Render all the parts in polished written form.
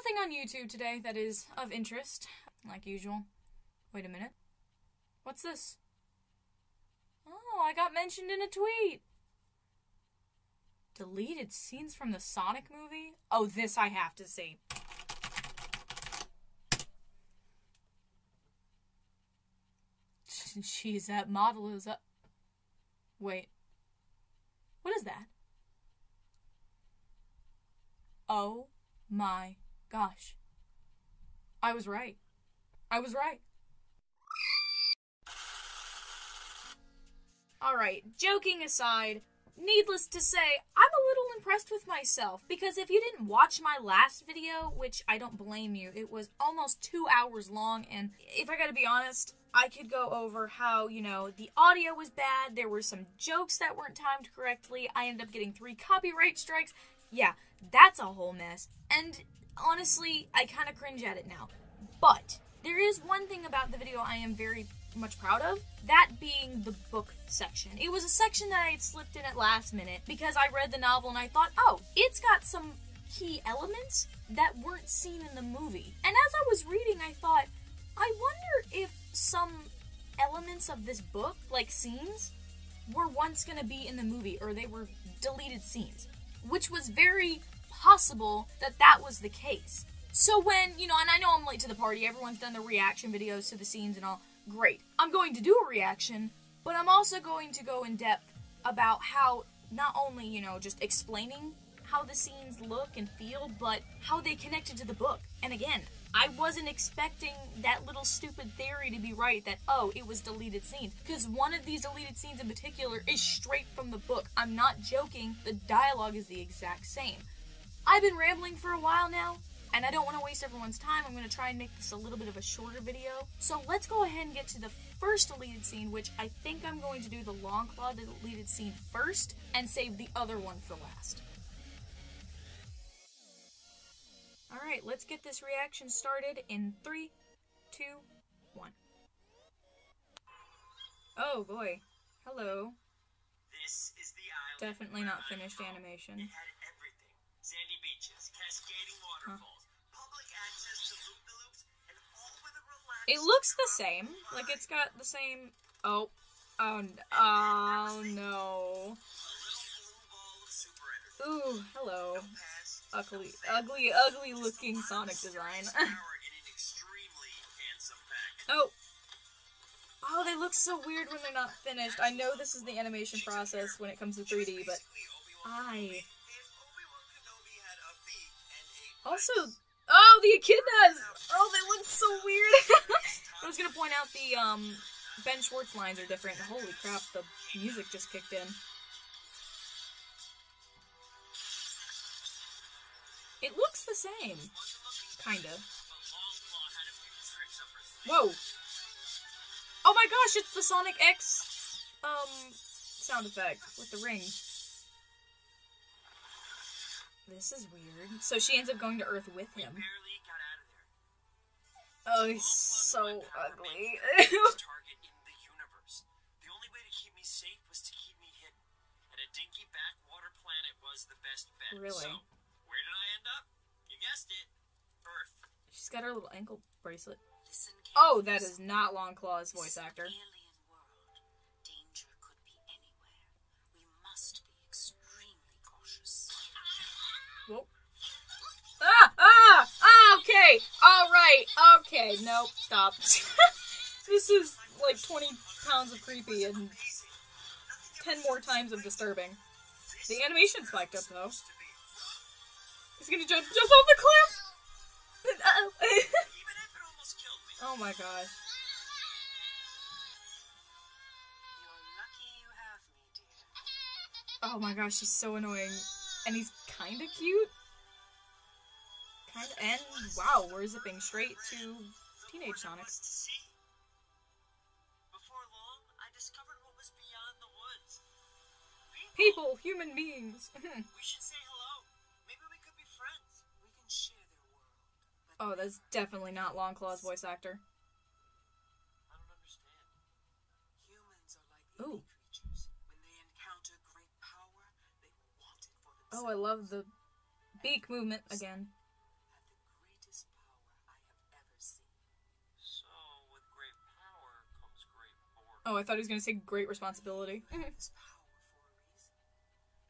Nothing on YouTube today that is of interest, like usual. Wait a minute. What's this? Oh, I got mentioned in a tweet. Deleted scenes from the Sonic movie? Oh, this I have to see. Jeez, that model is up. Wait. What is that? Oh my gosh. I was right. I was right. Alright, joking aside, needless to say, I'm a little impressed with myself, because if you didn't watch my last video, which I don't blame you, it was almost 2 hours long, and if I gotta be honest, I could go over how, you know, the audio was bad, there were some jokes that weren't timed correctly, I ended up getting 3 copyright strikes. Yeah, that's a whole mess, and honestly, I kind of cringe at it now. But there is one thing about the video I am very much proud of, that being the book section. It was a section that I had slipped in at last minute because I read the novel and I thought, oh, it's got some key elements that weren't seen in the movie. And as I was reading, I thought, I wonder if some elements of this book, like scenes, were once going to be in the movie, or they were deleted scenes, which was very possible that that was the case. So when, you know, and I know I'm late to the party, everyone's done the reaction videos to the scenes and all, great. I'm going to do a reaction, but I'm also going to go in depth about how, not only, you know, just explaining how the scenes look and feel, but how they connected to the book. And again, I wasn't expecting that little stupid theory to be right, that, oh, it was deleted scenes. Because one of these deleted scenes in particular is straight from the book. I'm not joking, the dialogue is the exact same. I've been rambling for a while now, and I don't want to waste everyone's time. I'm going to try and make this a little bit of a shorter video. So let's go ahead and get to the first deleted scene, which I think I'm going to do the long claw deleted scene first, and save the other one for last. Alright, let's get this reaction started in 3, 2, 1. Oh boy. Hello. This is the island. Definitely not finished animation. It had everything. Sandy beaches, cascading waterfalls, public access to loop-the-loops, and all with a relaxed... It looks the same. Like, it's got the same... Oh. Oh no. A little blue ball of super energy. Ooh, hello. No pass, Ugly looking Sonic design. power in an extremely handsome package. Oh. Oh, they look so weird when they're not finished. I know this is the animation process when it comes to 3D, but I... Also, oh, the echidnas! Oh, they look so weird! I was gonna point out the, Ben Schwartz lines are different. Holy crap, the music just kicked in. It looks the same. Kinda. Whoa! Oh my gosh, it's the Sonic X, sound effect with the ring. This is weird. So she ends up going to Earth with him. Oh, he's so ugly. Target in the universe. The only way to keep me safe was to keep me hidden. And a dinky backwater planet was the best bet. Really? So, where did I end up? You guessed it. Earth. She's got her little ankle bracelet. Listen Oh, that is not Longclaw's voice actor. alien world. Danger could be anywhere. We must be extremely cautious. Whoa. Okay, alright, okay, nope, stop. This is like 20 pounds of creepy and 10 more times of disturbing. The animation spiked up, though. He's gonna jump off the cliff! Oh my gosh. You're lucky you have me, dear. Oh my gosh, he's so annoying. And he's kinda cute. Kinda, and wow, we're zipping straight to Teenage Sonic. Before long, I discovered what was beyond the woods. People, human beings. We should say hello. Maybe we could be friends. We can share their world. Oh, that's definitely not Longclaw's voice actor. I don't understand. Humans are like Ooh. living creatures. When they encounter great power, they will want it for themselves. Oh, I love the beak movement again. At the Oh, I thought he was gonna say great responsibility. This power for a reason,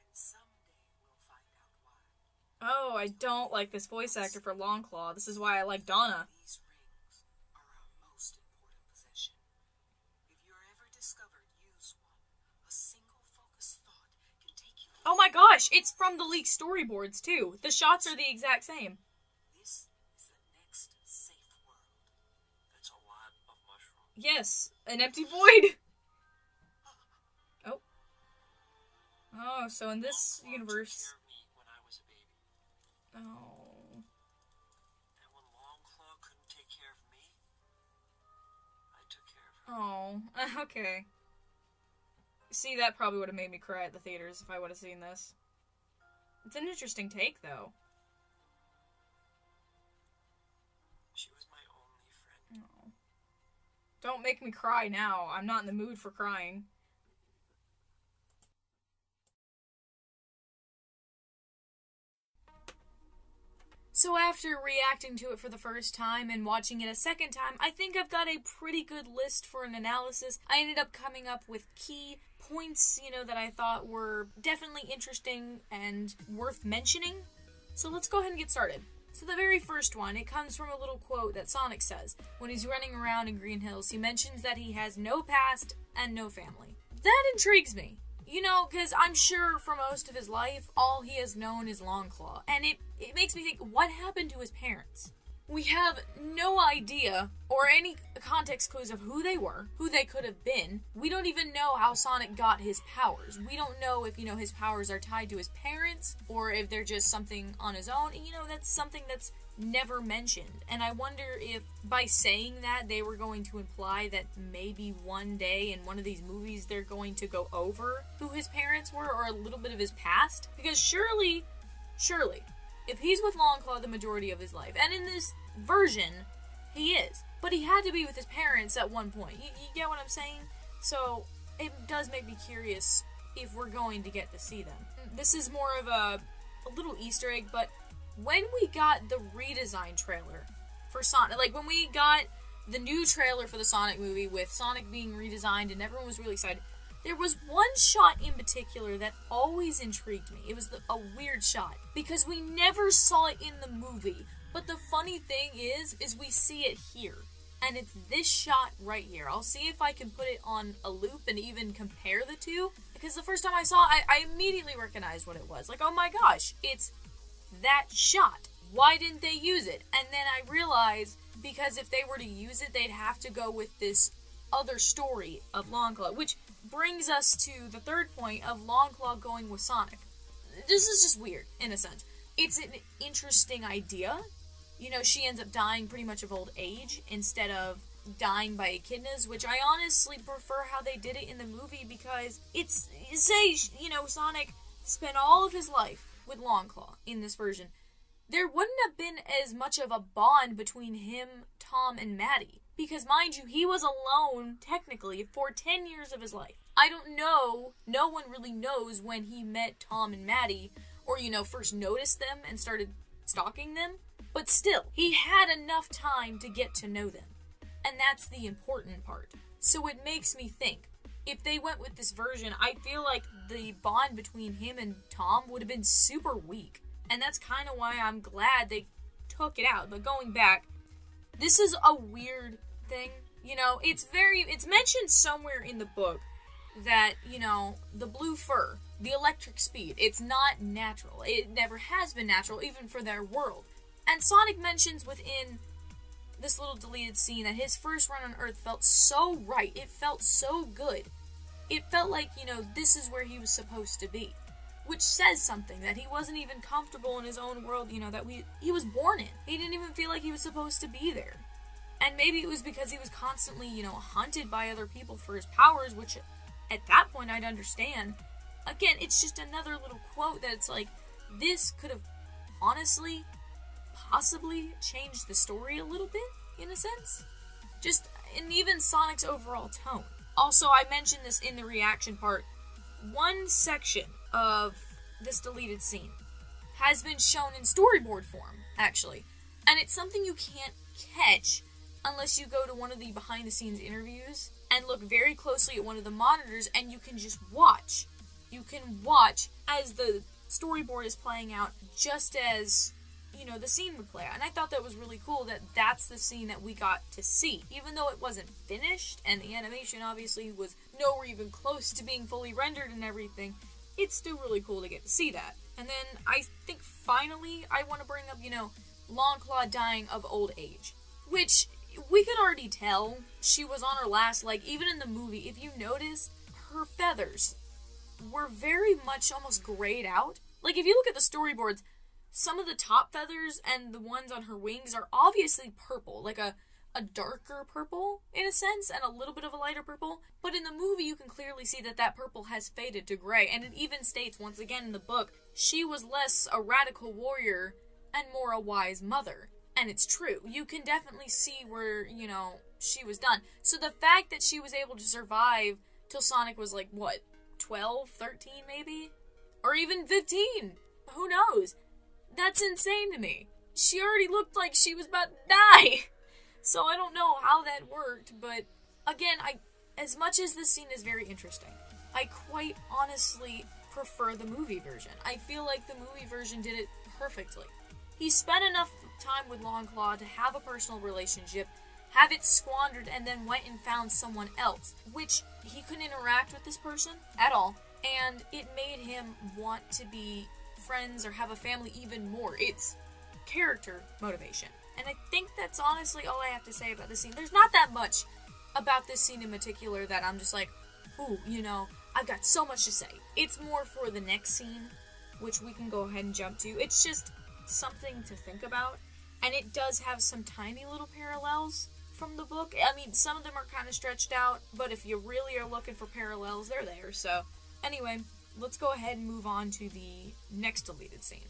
and someday we'll find out why. Oh, I don't like this voice actor for Longclaw. This is why I like Donna. These rings are our most important possession. If you're ever discovered, use one. A single focused thought can take you. Oh my gosh, it's from the leaked storyboards too. The shots are the exact same. This is the next safe world. That's a lot of mushrooms. Yes, an empty void. Oh. Oh, so in this universe. Took care of me when I was a baby. Oh. And when Longclaw couldn't take care of me, I took care of her. Oh, okay. See, that probably would have made me cry at the theaters if I would have seen this. It's an interesting take, though. She was my only friend. Oh. Don't make me cry now. I'm not in the mood for crying. So after reacting to it for the first time and watching it a second time, I think I've got a pretty good list for an analysis. I ended up coming up with key points, that I thought were definitely interesting and worth mentioning. So let's go ahead and get started. So the very first one, it comes from a little quote that Sonic says. When he's running around in Green Hills, he mentions that he has no past and no family. That intrigues me. Because I'm sure for most of his life, all he has known is Longclaw. And it makes me think, what happened to his parents? We have no idea, or any context clues of who they were, who they could have been. We don't even know how Sonic got his powers. We don't know if, his powers are tied to his parents, or if they're just something on his own. That's something that's never mentioned. And I wonder if, by saying that, they were going to imply that maybe one day in one of these movies they're going to go over who his parents were, or a little bit of his past. Because surely, if he's with Longclaw the majority of his life, and in this version, he is. But he had to be with his parents at one point. You get what I'm saying? So, it does make me curious if we're going to get to see them. This is more of a little Easter egg, but when we got the redesign trailer for Sonic, like when we got the new trailer for the Sonic movie with Sonic being redesigned and everyone was really excited, there was one shot in particular that always intrigued me. It was a weird shot, because we never saw it in the movie. But the funny thing is we see it here. And it's this shot right here. I'll see if I can put it on a loop and even compare the two. Because the first time I saw it, I immediately recognized what it was. Like, oh my gosh, it's that shot. Why didn't they use it? And then I realized, because if they were to use it, they'd have to go with this other story of Longclaw. Which brings us to the third point of Longclaw going with Sonic. This is just weird, in a sense. It's an interesting idea. She ends up dying pretty much of old age instead of dying by echidnas, which I honestly prefer how they did it in the movie, because Sonic spent all of his life with Longclaw in this version. There wouldn't have been as much of a bond between him, Tom, and Maddie. Because, mind you, he was alone, technically, for 10 years of his life. I don't know, no one really knows when he met Tom and Maddie, or, first noticed them and started stalking them. But still, he had enough time to get to know them. And that's the important part. So it makes me think, if they went with this version, I feel like the bond between him and Tom would have been super weak. And that's kind of why I'm glad they took it out. But going back, this is a weird thing. It's mentioned somewhere in the book that, the blue fur, the electric speed, it's not natural. It never has been natural, even for their world. And Sonic mentions within this little deleted scene that his first run on Earth felt so right. It felt so good. It felt like, this is where he was supposed to be. Which says something, that he wasn't even comfortable in his own world, that he was born in. He didn't even feel like he was supposed to be there. And maybe it was because he was constantly, hunted by other people for his powers, which at that point I'd understand. Again, it's just another little quote that it's like, this could have honestly possibly changed the story a little bit, in a sense. And even Sonic's overall tone. Also, I mentioned this in the reaction part. One section of this deleted scene has been shown in storyboard form, actually. And it's something you can't catch unless you go to one of the behind-the-scenes interviews. and look very closely at one of the monitors, and you can just watch. You can watch as the storyboard is playing out, just as, you know, the scene would play out. And I thought that was really cool that that's the scene that we got to see. Even though it wasn't finished, and the animation obviously was nowhere even close to being fully rendered and everything, it's still really cool to get to see that. And then I think finally I want to bring up, you know, Longclaw dying of old age. Which, we could already tell she was on her last leg. Even in the movie, if you notice, her feathers were very much almost grayed out. Like, if you look at the storyboards, some of the top feathers and the ones on her wings are obviously purple. Like a darker purple, in a sense, and a little bit of a lighter purple. But in the movie, you can clearly see that that purple has faded to gray. And it even states, once again in the book, she was less a radical warrior and more a wise mother. And it's true. You can definitely see where, you know, she was done. So the fact that she was able to survive till Sonic was like, what, 12, 13 maybe? Or even 15? Who knows? That's insane to me. She already looked like she was about to die. So I don't know how that worked, but again, as much as this scene is very interesting, I quite honestly prefer the movie version. I feel like the movie version did it perfectly. He spent enough time with Longclaw to have a personal relationship, have it squandered, and then went and found someone else, which he couldn't interact with this person at all, and it made him want to be friends or have a family even more. It's character motivation. And I think that's honestly all I have to say about this scene. There's not that much about this scene in particular that I'm just like, ooh, you know, I've got so much to say. It's more for the next scene, which we can go ahead and jump to. It's just something to think about, and it does have some tiny little parallels from the book. I mean, some of them are kind of stretched out, but if you really are looking for parallels, they're there. So, anyway, let's go ahead and move on to the next deleted scene.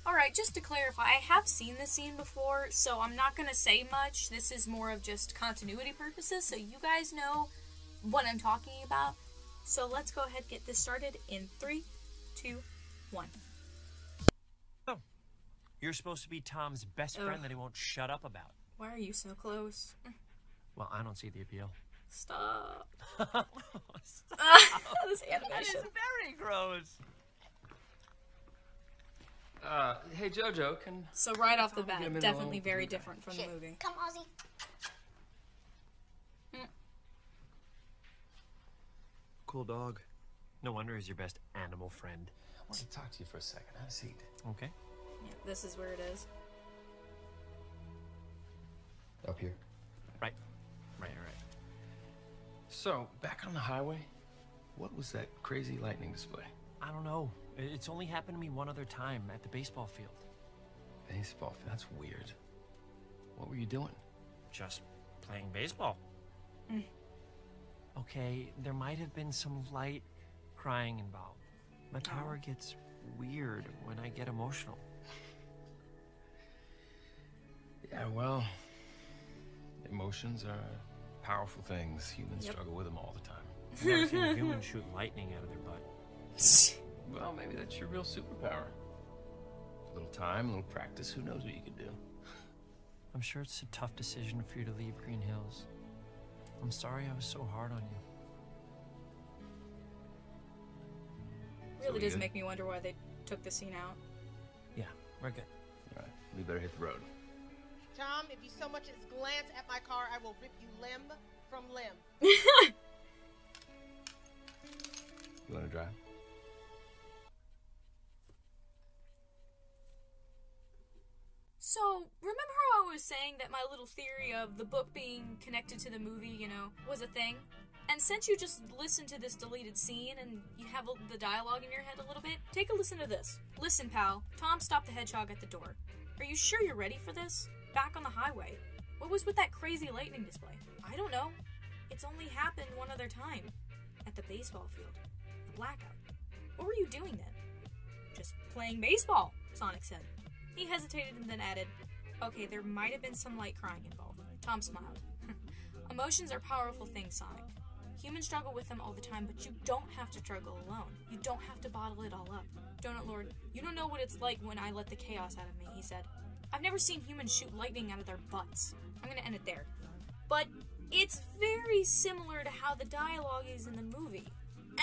Alright, just to clarify, I have seen this scene before, so I'm not going to say much. This is more of just continuity purposes, so you guys know what I'm talking about. So let's go ahead and get this started in 3, 2, 1. Oh, you're supposed to be Tom's best friend that he won't shut up about. Why are you so close? Well, I don't see the appeal. Stop. Stop. This animation. That is very gross. Hey Jojo, can... So right off the bat, Get him in definitely the very different from the movie. Come, Ozzy. Cool dog. No wonder he's your best animal friend. I want to talk to you for a second. Have a seat. Okay. Yeah, this is where it is. Up here. Right. Right. So, back on the highway, what was that crazy lightning display? I don't know. It's only happened to me one other time at the baseball field. Baseball field? That's weird. What were you doing? Just playing baseball. Okay, there might have been some light crying involved. My power gets weird when I get emotional. Yeah, well, emotions are powerful things. Humans struggle with them all the time. I've never seen a human shoot lightning out of their butt. Well, maybe that's your real superpower. A little time, a little practice, who knows what you could do. I'm sure it's a tough decision for you to leave Green Hills. I'm sorry I was so hard on you. Really we does good? make me wonder why they took the scene out. Yeah, we're good. All right, we better hit the road. Tom, if you so much as glance at my car, I will rip you limb from limb. You want to drive? So, remember how I was saying that my little theory of the book being connected to the movie, you know, was a thing? And since you just listened to this deleted scene and you have the dialogue in your head a little bit, take a listen to this. Listen, pal. Tom stopped the hedgehog at the door. Are you sure you're ready for this? Back on the highway. What was with that crazy lightning display? I don't know. It's only happened one other time. At the baseball field. The blackout. What were you doing then? Just playing baseball, Sonic said. He hesitated and then added, okay, there might have been some light crying involved. Tom smiled. Emotions are powerful things, Sonic. Humans struggle with them all the time, but you don't have to struggle alone. You don't have to bottle it all up. Donut Lord, you don't know what it's like when I let the chaos out of me, he said. I've never seen humans shoot lightning out of their butts. I'm gonna end it there. but it's very similar to how the dialogue is in the movie.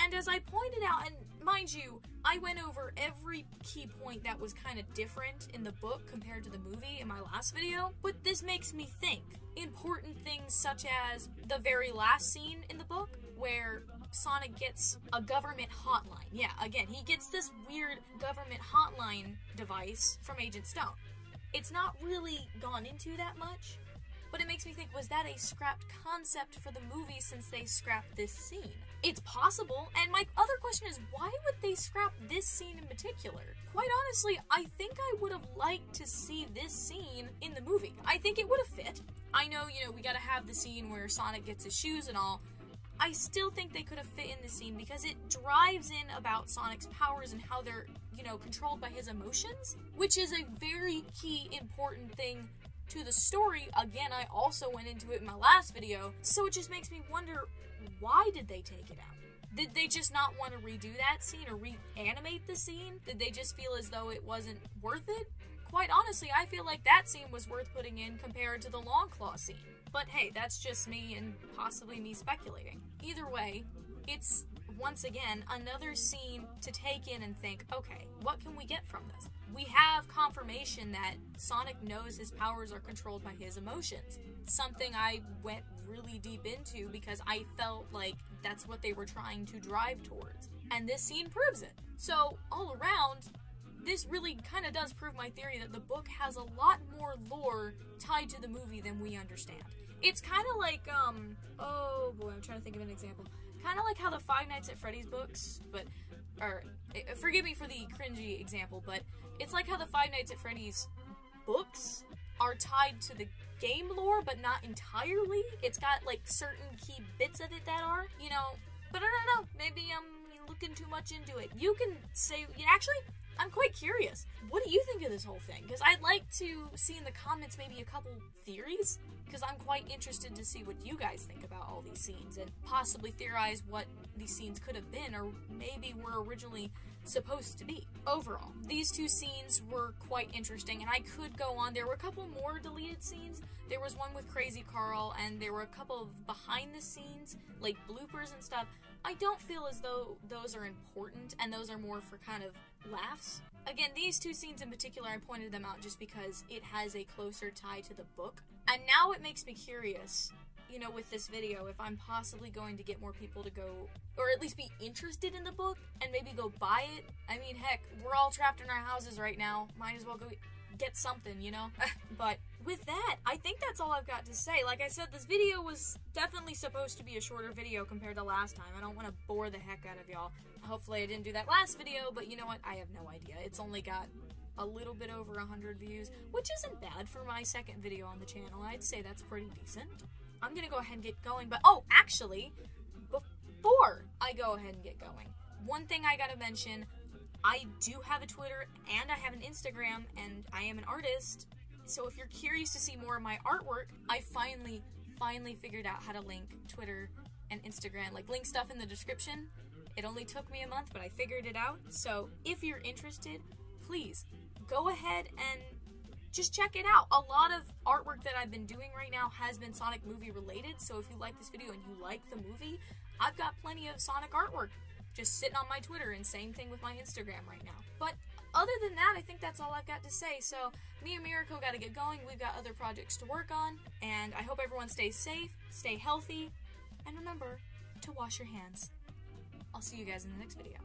And as I pointed out, and mind you, I went over every key point that was kind of different in the book compared to the movie in my last video, but this makes me think. Important things such as the very last scene in the book, where Sonic gets a government hotline. Yeah, again, he gets this weird government hotline device from Agent Stone. It's not really gone into that much, but it makes me think, was that a scrapped concept for the movie since they scrapped this scene? It's possible, and my other question is, why would they scrap this scene in particular? Quite honestly, I think I would have liked to see this scene in the movie. I think it would have fit. I know, we gotta have the scene where Sonic gets his shoes and all. I still think they could have fit in the scene because it drives in about Sonic's powers and how they're, controlled by his emotions, which is a very key, important thing to the story. Again, I also went into it in my last video, so it just makes me wonder, why did they take it out? Did they just not want to redo that scene or reanimate the scene? Did they just feel as though it wasn't worth it? Quite honestly, I feel like that scene was worth putting in compared to the Long Claw scene. But hey, that's just me and possibly me speculating. Either way, it's, once again, another scene to take in and think, okay, what can we get from this? We have confirmation that Sonic knows his powers are controlled by his emotions. Something I went really deep into because I felt like that's what they were trying to drive towards. And this scene proves it. So, all around, this really kind of does prove my theory that the book has a lot more lore tied to the movie than we understand. It's kind of like, oh boy, I'm trying to think of an example. Kind of like how the Five Nights at Freddy's books, forgive me for the cringy example, but it's like how the Five Nights at Freddy's books are tied to the game lore, but not entirely. It's got, like, certain key bits of it that are, but I don't know, maybe I'm looking too much into it. You can say, actually, I'm quite curious. What do you think of this whole thing? Because I'd like to see in the comments maybe a couple theories, because I'm quite interested to see what you guys think about all these scenes, and possibly theorize what these scenes could have been, or maybe were originally supposed to be. Overall, these two scenes were quite interesting, and I could go on. There were a couple more deleted scenes. There was one with Crazy Carl, and there were a couple of behind the scenes, like bloopers and stuff. I don't feel as though those are important, and those are more for kind of laughs. Again, these two scenes in particular, I pointed them out just because it has a closer tie to the book. And now it makes me curious, with this video, if I'm possibly going to get more people to go, or at least be interested in the book, and maybe go buy it. I mean, heck, we're all trapped in our houses right now. Might as well go get something, But with that, I think that's all I've got to say. Like I said, this video was definitely supposed to be a shorter video compared to last time. I don't want to bore the heck out of y'all. Hopefully I didn't do that last video, but you know what? I have no idea. It's only got a little bit over 100 views, which isn't bad for my second video on the channel. I'd say that's pretty decent. I'm gonna go ahead and get going, but oh, actually, before I go ahead and get going, one thing I gotta mention, I do have a Twitter and I have an Instagram, and I am an artist, so if you're curious to see more of my artwork, I finally figured out how to link Twitter and Instagram, like link stuff in the description. It only took me a month, but I figured it out, so if you're interested, please go ahead and just check it out. A lot of artwork that I've been doing right now has been Sonic movie related, so if you like this video and you like the movie, I've got plenty of Sonic artwork just sitting on my Twitter, and same thing with my Instagram right now. But other than that, I think that's all I've got to say. So me and Mirko got to get going. We've got other projects to work on, and I hope everyone stays safe, stay healthy, and remember to wash your hands. I'll see you guys in the next video.